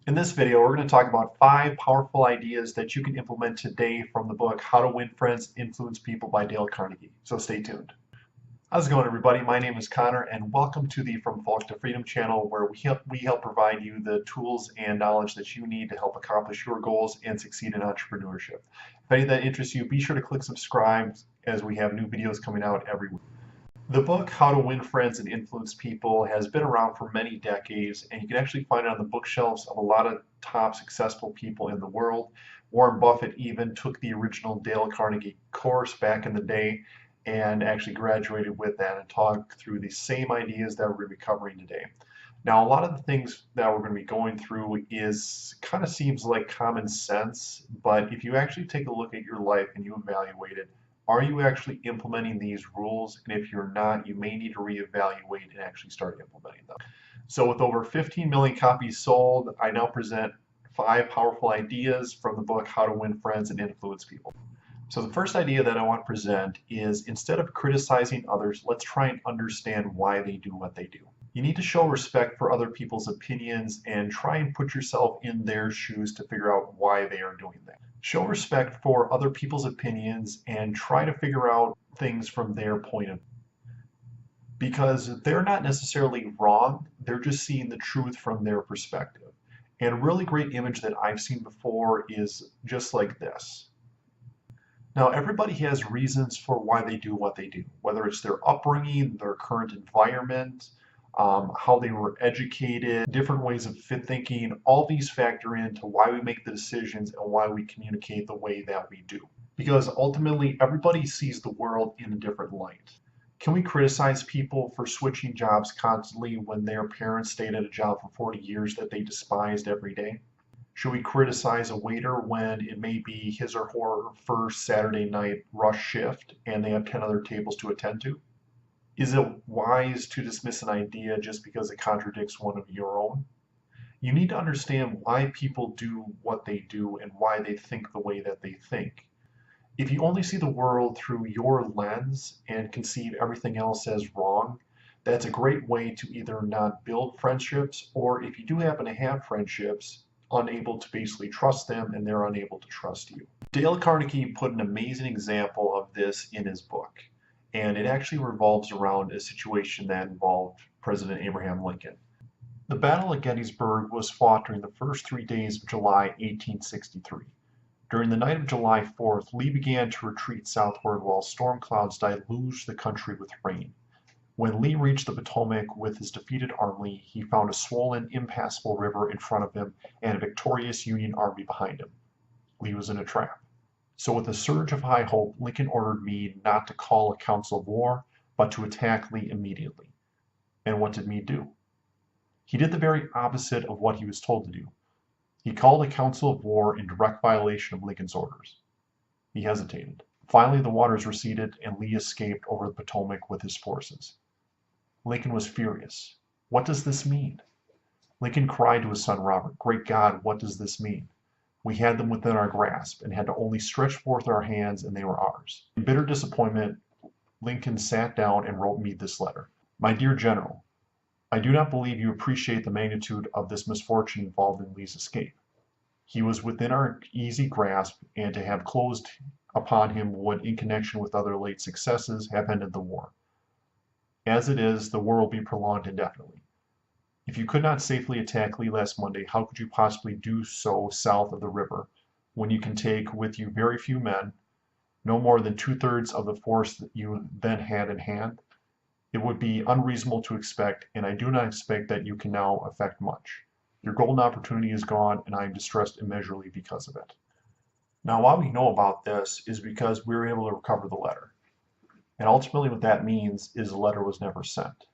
In this video, we're going to talk about 5 powerful ideas that you can implement today from the book How to Win Friends and Influence People by Dale Carnegie. So stay tuned. How's it going, everybody? My name is Connor, and welcome to the From Fault to Freedom channel, where we help provide you the tools and knowledge that you need to help accomplish your goals and succeed in entrepreneurship. If any of that interests you, be sure to click subscribe as we have new videos coming out every week. The book, How to Win Friends and Influence People, has been around for many decades, and you can actually find it on the bookshelves of a lot of top successful people in the world. Warren Buffett even took the original Dale Carnegie course back in the day and actually graduated with that and talked through the same ideas that we're going to be covering today. Now, a lot of the things that we're going to be going through kind of seems like common sense, but if you actually take a look at your life and you evaluate it, are you actually implementing these rules? And if you're not, you may need to reevaluate and actually start implementing them. So with over 15 million copies sold, I now present 5 powerful ideas from the book How to Win Friends and Influence People. So the first idea that I want to present is, instead of criticizing others, let's try and understand why they do what they do. You need to show respect for other people's opinions and try and put yourself in their shoes to figure out why they are doing that. Show respect for other people's opinions and try to figure out things from their point of view. Because they're not necessarily wrong, they're just seeing the truth from their perspective. And a really great image that I've seen before is just like this. Now, everybody has reasons for why they do what they do, whether it's their upbringing, their current environment, how they were educated, different ways of thinking. All these factor into why we make the decisions and why we communicate the way that we do. Because ultimately, everybody sees the world in a different light. Can we criticize people for switching jobs constantly when their parents stayed at a job for 40 years that they despised every day? Should we criticize a waiter when it may be his or her first Saturday night rush shift and they have 10 other tables to attend to? Is it wise to dismiss an idea just because it contradicts one of your own? You need to understand why people do what they do and why they think the way that they think. If you only see the world through your lens and conceive everything else as wrong, that's a great way to either not build friendships, or if you do happen to have friendships, unable to basically trust them and they're unable to trust you. Dale Carnegie put an amazing example of this in his book. And it actually revolves around a situation that involved President Abraham Lincoln. The Battle of Gettysburg was fought during the first 3 days of July 1863. During the night of July 4th, Lee began to retreat southward while storm clouds deluged the country with rain. When Lee reached the Potomac with his defeated army, he found a swollen, impassable river in front of him and a victorious Union army behind him. Lee was in a trap. So with a surge of high hope, Lincoln ordered Meade not to call a council of war, but to attack Lee immediately. And what did Meade do? He did the very opposite of what he was told to do. He called a council of war in direct violation of Lincoln's orders. He hesitated. Finally, the waters receded and Lee escaped over the Potomac with his forces. Lincoln was furious. What does this mean? Lincoln cried to his son Robert, "Great God, what does this mean? We had them within our grasp and had to only stretch forth our hands and they were ours." In bitter disappointment, Lincoln sat down and wrote Meade this letter. "My dear General, I do not believe you appreciate the magnitude of this misfortune involved in Lee's escape. He was within our easy grasp, and to have closed upon him would, in connection with other late successes, have ended the war. As it is, the war will be prolonged indefinitely. If you could not safely attack Lee last Monday, how could you possibly do so south of the river, when you can take with you very few men, no more than 2/3 of the force that you then had in hand? It would be unreasonable to expect, and I do not expect that you can now effect much. Your golden opportunity is gone, and I am distressed immeasurably because of it." Now, why we know about this is because we were able to recover the letter. And ultimately what that means is the letter was never sent.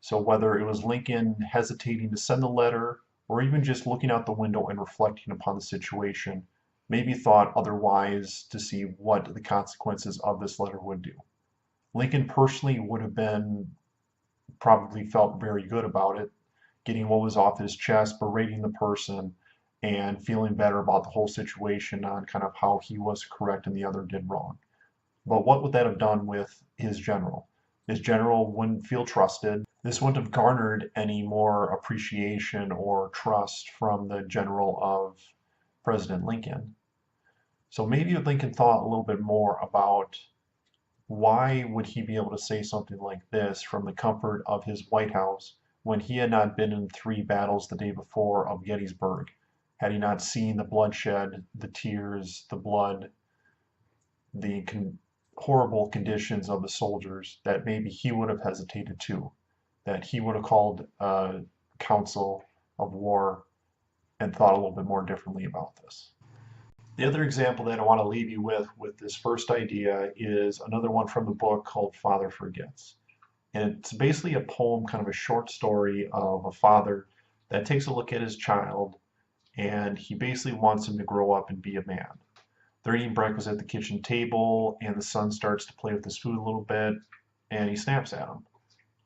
So whether it was Lincoln hesitating to send the letter, or even just looking out the window and reflecting upon the situation, maybe thought otherwise to see what the consequences of this letter would do. Lincoln personally would have probably felt very good about it, getting what was off his chest, berating the person, and feeling better about the whole situation on kind of how he was correct and the other did wrong. But what would that have done with his general? His general wouldn't feel trusted. This wouldn't have garnered any more appreciation or trust from the general of President Lincoln. So maybe Lincoln thought a little bit more about why would he be able to say something like this from the comfort of his White House when he had not been in 3 battles the day before of Gettysburg? Had he not seen the bloodshed, the tears, the blood, the horrible conditions of the soldiers, that maybe he would have hesitated too, that he would have called a council of war and thought a little bit more differently about this. The other example that I want to leave you with this first idea is another one from the book called Father Forgets. And it's basically a poem, kind of a short story of a father that takes a look at his child and he basically wants him to grow up and be a man. They're eating breakfast at the kitchen table and the son starts to play with his food a little bit and he snaps at him.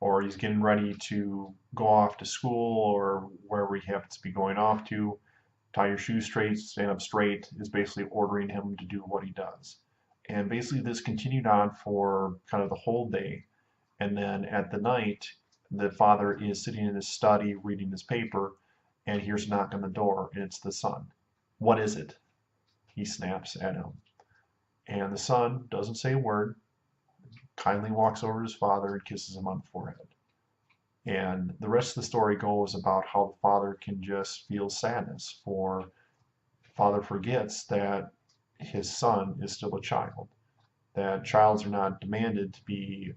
Or he's getting ready to go off to school or wherever he happens to be going off to. Tie your shoes straight, stand up straight is basically ordering him to do what he does. And basically this continued on for kind of the whole day. And then at the night, the father is sitting in his study reading his paper and hears a knock on the door and it's the son. What is it? He snaps at him. And the son doesn't say a word, kindly walks over to his father and kisses him on the forehead. And the rest of the story goes about how the father can just feel sadness, for father forgets that his son is still a child, that childs are not demanded to be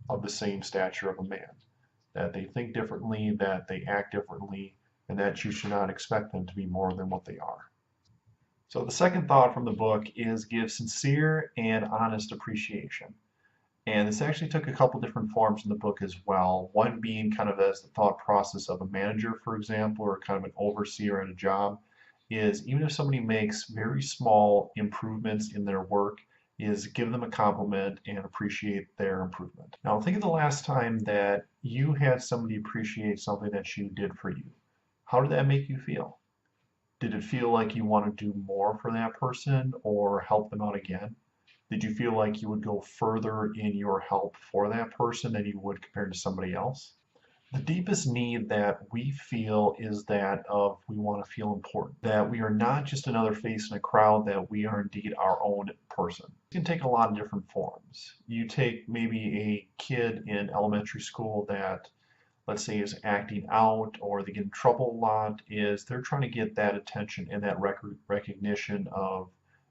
of the same stature of a man, that they think differently, that they act differently, and that you should not expect them to be more than what they are. So the second thought from the book is give sincere and honest appreciation. And this actually took a couple different forms in the book as well. One being kind of as the thought process of a manager, for example, or kind of an overseer at a job, is even if somebody makes very small improvements in their work, is give them a compliment and appreciate their improvement. Now think of the last time that you had somebody appreciate something that you did for you. How did that make you feel? Did it feel like you want to do more for that person or help them out again? Did you feel like you would go further in your help for that person than you would compared to somebody else? The deepest need that we feel is that of we want to feel important, that we are not just another face in a crowd, that we are indeed our own person. It can take a lot of different forms. You take maybe a kid in elementary school that, let's say, is acting out or they get in trouble a lot, is they're trying to get that attention and that recognition of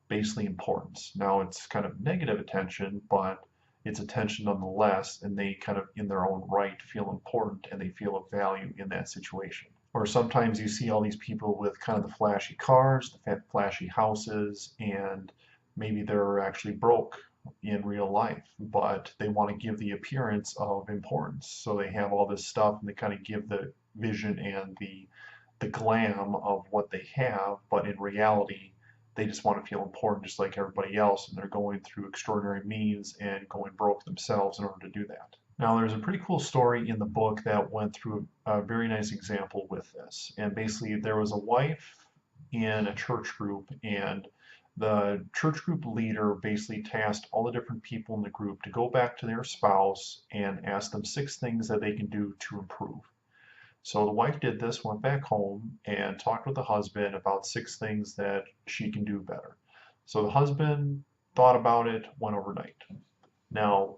basically importance. Now it's kind of negative attention, but it's attention nonetheless, and they kind of in their own right feel important and they feel of value in that situation. Or sometimes you see all these people with kind of the flashy cars, the flashy houses, and maybe they're actually broke in real life, but they want to give the appearance of importance. So they have all this stuff and they kind of give the vision and the glam of what they have, but in reality, they just want to feel important just like everybody else, and they're going through extraordinary means and going broke themselves in order to do that. Now, there's a pretty cool story in the book that went through a very nice example with this. And basically, there was a wife in a church group, and the church group leader basically tasked all the different people in the group to go back to their spouse and ask them 6 things that they can do to improve. So the wife did this, went back home and talked with the husband about 6 things that she can do better. So the husband thought about it, went overnight. Now,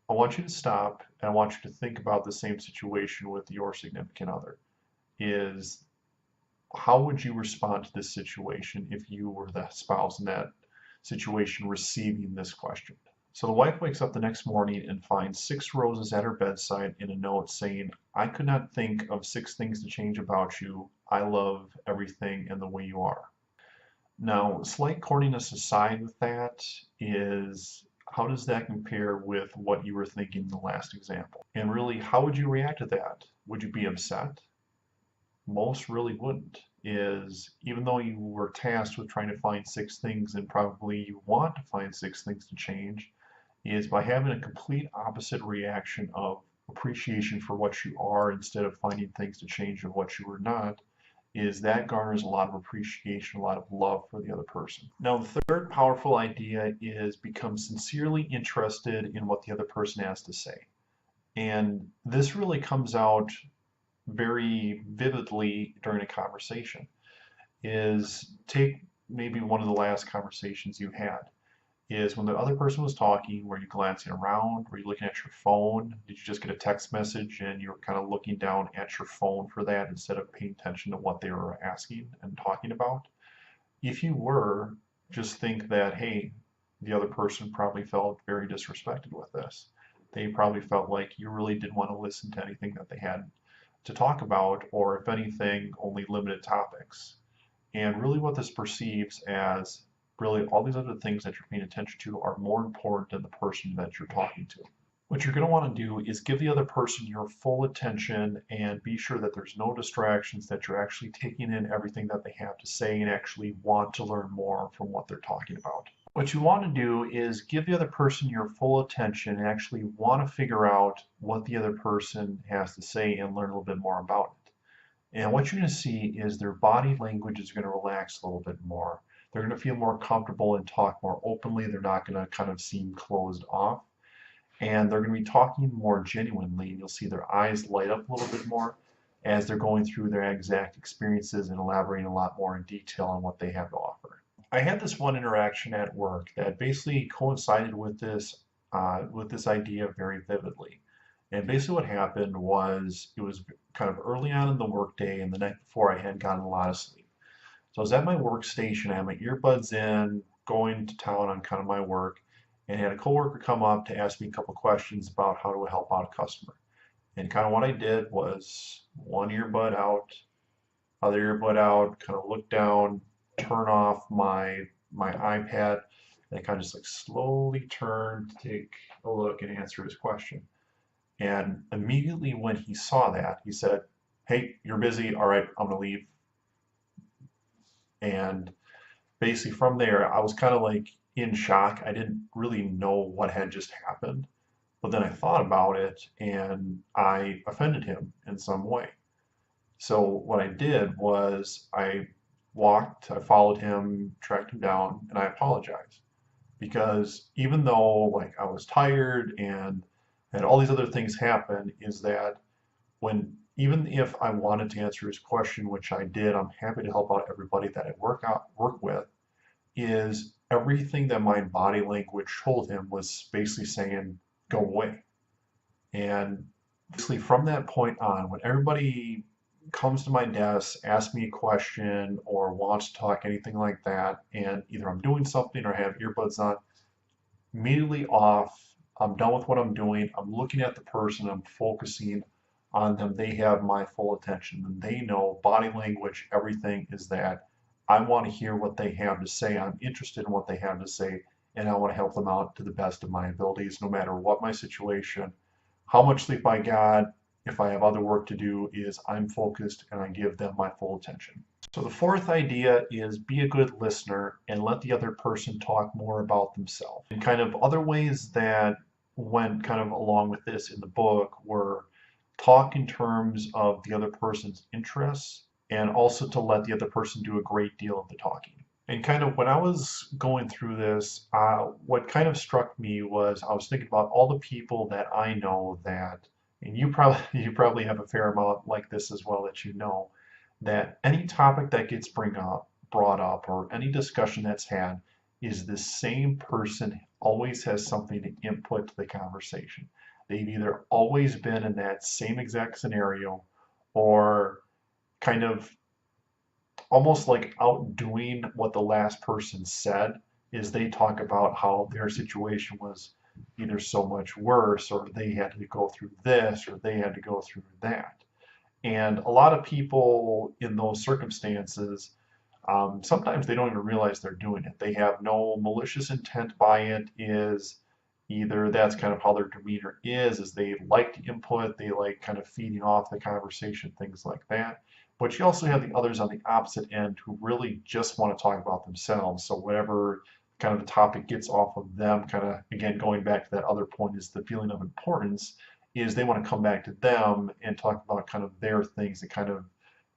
I want you to stop and I want you to think about the same situation with your significant other. Is how would you respond to this situation if you were the spouse in that situation receiving this question? So the wife wakes up the next morning and finds 6 roses at her bedside in a note saying, I could not think of 6 things to change about you. I love everything and the way you are. Now, slight corniness aside with that is, how does that compare with what you were thinking in the last example? And really, how would you react to that? Would you be upset? Most really wouldn't. Is even though you were tasked with trying to find 6 things and probably you want to find 6 things to change, is by having a complete opposite reaction of appreciation for what you are instead of finding things to change of what you are not, is that garners a lot of appreciation, a lot of love for the other person. Now, the third powerful idea is become sincerely interested in what the other person has to say. And this really comes out very vividly during a conversation. Is take maybe one of the last conversations you had. Is when the other person was talking, were you glancing around? Were you looking at your phone? Did you just get a text message and you were kind of looking down at your phone for that instead of paying attention to what they were asking and talking about? If you were, just think that, hey, the other person probably felt very disrespected with this. They probably felt like you really didn't want to listen to anything that they had to talk about, or if anything, only limited topics. And really what this perceives as really all these other things that you're paying attention to are more important than the person that you're talking to. What you're going to want to do is give the other person your full attention and be sure that there's no distractions, that you're actually taking in everything that they have to say and actually want to learn more from what they're talking about. What you want to do is give the other person your full attention and actually want to figure out what the other person has to say and learn a little bit more about it. And what you're going to see is their body language is going to relax a little bit more. They're going to feel more comfortable and talk more openly. They're not going to kind of seem closed off. And they're going to be talking more genuinely. And you'll see their eyes light up a little bit more as they're going through their exact experiences and elaborating a lot more in detail on what they have to offer. I had this one interaction at work that basically coincided with this idea very vividly. And basically what happened was it was kind of early on in the workday, and the night before I had gotten a lot of sleep. So I was at my workstation, I had my earbuds in, going to town on kind of my work, and I had a coworker come up to ask me a couple questions about how to help out a customer. And kind of what I did was one earbud out, other earbud out, kind of look down, turn off my iPad, and I kind of just like slowly turned to take a look and answer his question. And immediately when he saw that, he said, "Hey, you're busy. All right, I'm gonna leave." And basically from there, I was kind of like in shock. I didn't really know what had just happened. But then I thought about it and I offended him in some way. So what I did was I followed him, tracked him down, and I apologized. Because even though like I was tired and had all these other things happen, is that when even if I wanted to answer his question, which I did, I'm happy to help out everybody that I work with, is everything that my body language told him was basically saying, go away. And basically from that point on, when everybody comes to my desk, asks me a question, or wants to talk, anything like that, and either I'm doing something or have earbuds on, immediately off, I'm done with what I'm doing, I'm looking at the person, I'm focusing on them, they have my full attention, and they know body language, everything is that I want to hear what they have to say, I'm interested in what they have to say, and I want to help them out to the best of my abilities, no matter what my situation, how much sleep I got, if I have other work to do, is I'm focused and I give them my full attention. So the fourth idea is be a good listener and let the other person talk more about themselves. And kind of other ways that went kind of along with this in the book were talk in terms of the other person's interests and also to let the other person do a great deal of the talking. And kind of when I was going through this, what kind of struck me was I was thinking about all the people that I know that, and you probably have a fair amount like this as well, that you know that any topic that gets brought up or any discussion that's had is the same person always has something to input to the conversation. They've either always been in that same exact scenario or kind of almost like outdoing what the last person said is they talk about how their situation was either so much worse or they had to go through this or they had to go through that. And a lot of people in those circumstances, sometimes they don't even realize they're doing it. They have no malicious intent by it. Is either that's kind of how their demeanor is they like to input, they like kind of feeding off the conversation, things like that. But you also have the others on the opposite end who really just want to talk about themselves. So whatever kind of the topic gets off of them, kind of again going back to that other point is the feeling of importance, is they want to come back to them and talk about kind of their things that kind of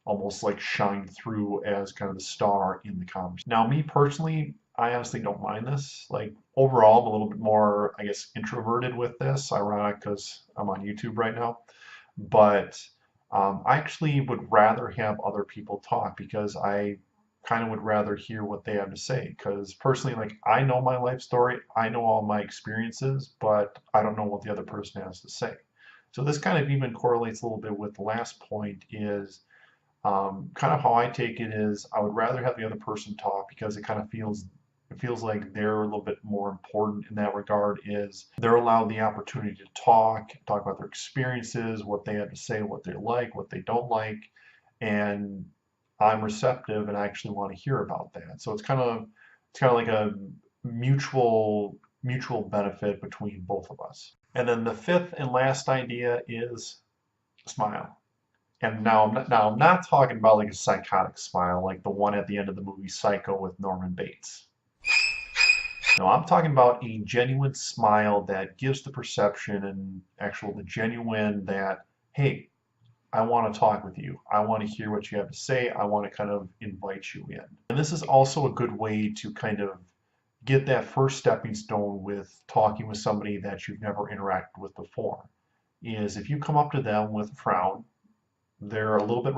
almost like shine through as kind of the star in the conversation. Now, me personally, I honestly don't mind this. Like overall, I'm a little bit more, I guess, introverted with this. Ironic because I'm on YouTube right now. But I actually would rather have other people talk because I kind of would rather hear what they have to say. Because personally, like I know my life story, I know all my experiences, but I don't know what the other person has to say. So this kind of even correlates a little bit with the last point is kind of how I take it is I would rather have the other person talk because it feels like they're a little bit more important in that regard is they're allowed the opportunity to talk about their experiences, what they have to say, what they like, what they don't like, and I'm receptive and I actually want to hear about that. So it's kind of like a mutual benefit between both of us. And then the fifth and last idea is smile. And now I'm not talking about like a psychotic smile, like the one at the end of the movie Psycho with Norman Bates. No, I'm talking about a genuine smile that gives the perception and the genuine that, hey, I want to talk with you. I want to hear what you have to say. I want to kind of invite you in. And this is also a good way to kind of get that first stepping stone with talking with somebody that you've never interacted with before. Is if you come up to them with a frown, they're a little bit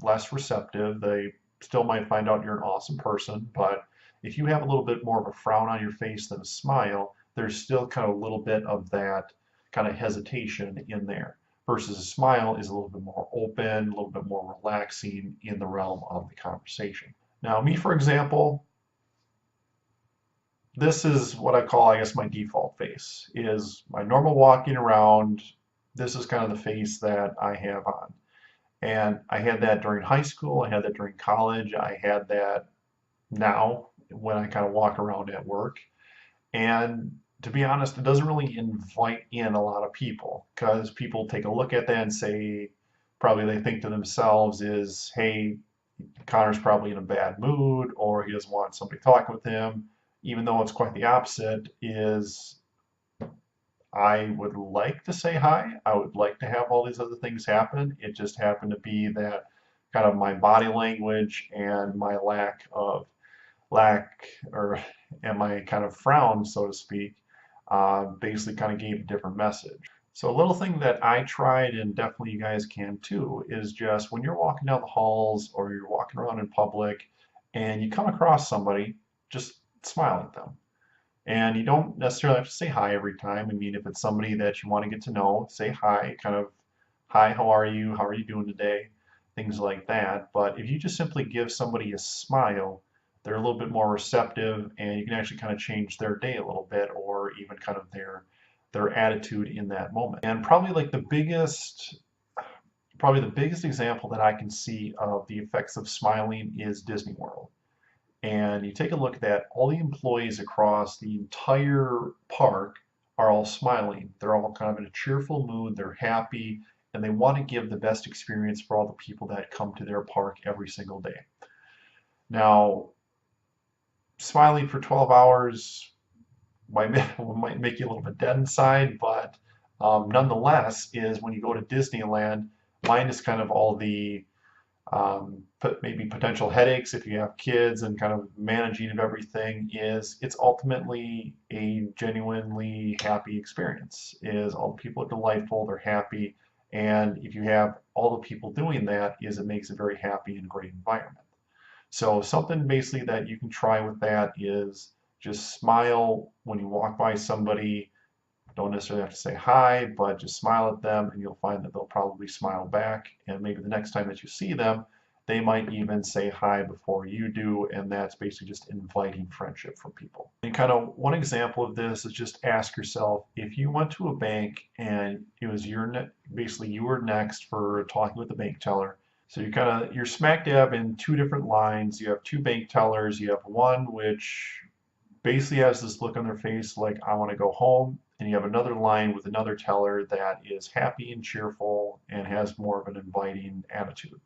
less receptive. They still might find out you're an awesome person, but if you have a little bit more of a frown on your face than a smile, there's still kind of a little bit of that kind of hesitation in there. Versus a smile is a little bit more open, a little bit more relaxing in the realm of the conversation. Now, me, for example, this is what I call, I guess, my default face, is my normal walking around. This is kind of the face that I have on. And I had that during high school, I had that during college, I had that now when I kind of walk around at work. And to be honest, it doesn't really invite in a lot of people because people take a look at that and say, probably they think to themselves is, hey, Connor's probably in a bad mood or he doesn't want somebody talking with him, even though it's quite the opposite, is I would like to say hi. I would like to have all these other things happen. It just happened to be that kind of my body language and my lack or and my kind of frown, so to speak, basically kind of gave a different message. So a little thing that I tried, and definitely you guys can too, is just when you're walking down the halls or you're walking around in public and you come across somebody, just smile at them. And you don't necessarily have to say hi every time. I mean, if it's somebody that you want to get to know, say hi, kind of, hi, how are you? How are you doing today? Things like that. But if you just simply give somebody a smile, they're a little bit more receptive and you can actually kind of change their day a little bit or even kind of their attitude in that moment. And probably the biggest example that I can see of the effects of smiling is Disney World. And you take a look at that, all the employees across the entire park are all smiling. They're all kind of in a cheerful mood, they're happy, and they want to give the best experience for all the people that come to their park every single day. Now, smiling for 12 hours might make you a little bit dead inside, but nonetheless, is when you go to Disneyland, minus kind of all the maybe potential headaches if you have kids and kind of managing of everything is it's ultimately a genuinely happy experience is all the people are delightful, they're happy, and if you have all the people doing that is it makes a very happy and great environment. So something basically that you can try with that is just smile when you walk by somebody. Don't necessarily have to say hi, but just smile at them and you'll find that they'll probably smile back. And maybe the next time that you see them, they might even say hi before you do. And that's basically just inviting friendship from people. And kind of one example of this is just ask yourself, if you went to a bank and it was basically you were next for talking with the bank teller. So you're smack dab in two different lines. You have two bank tellers. You have one which basically has this look on their face like, I want to go home. And you have another line with another teller that is happy and cheerful and has more of an inviting attitude.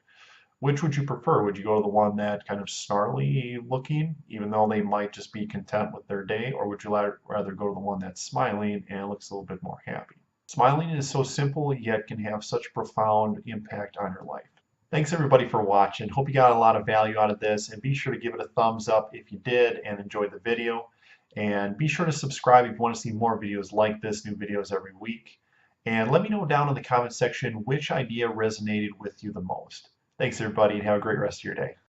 Which would you prefer? Would you go to the one that kind of snarly looking, even though they might just be content with their day, or would you rather go to the one that's smiling and looks a little bit more happy? Smiling is so simple, yet can have such profound impact on your life. Thanks everybody for watching. Hope you got a lot of value out of this, and be sure to give it a thumbs up if you did and enjoyed the video. And be sure to subscribe if you want to see more videos like this, new videos every week. And let me know down in the comment section which idea resonated with you the most. Thanks everybody, and have a great rest of your day.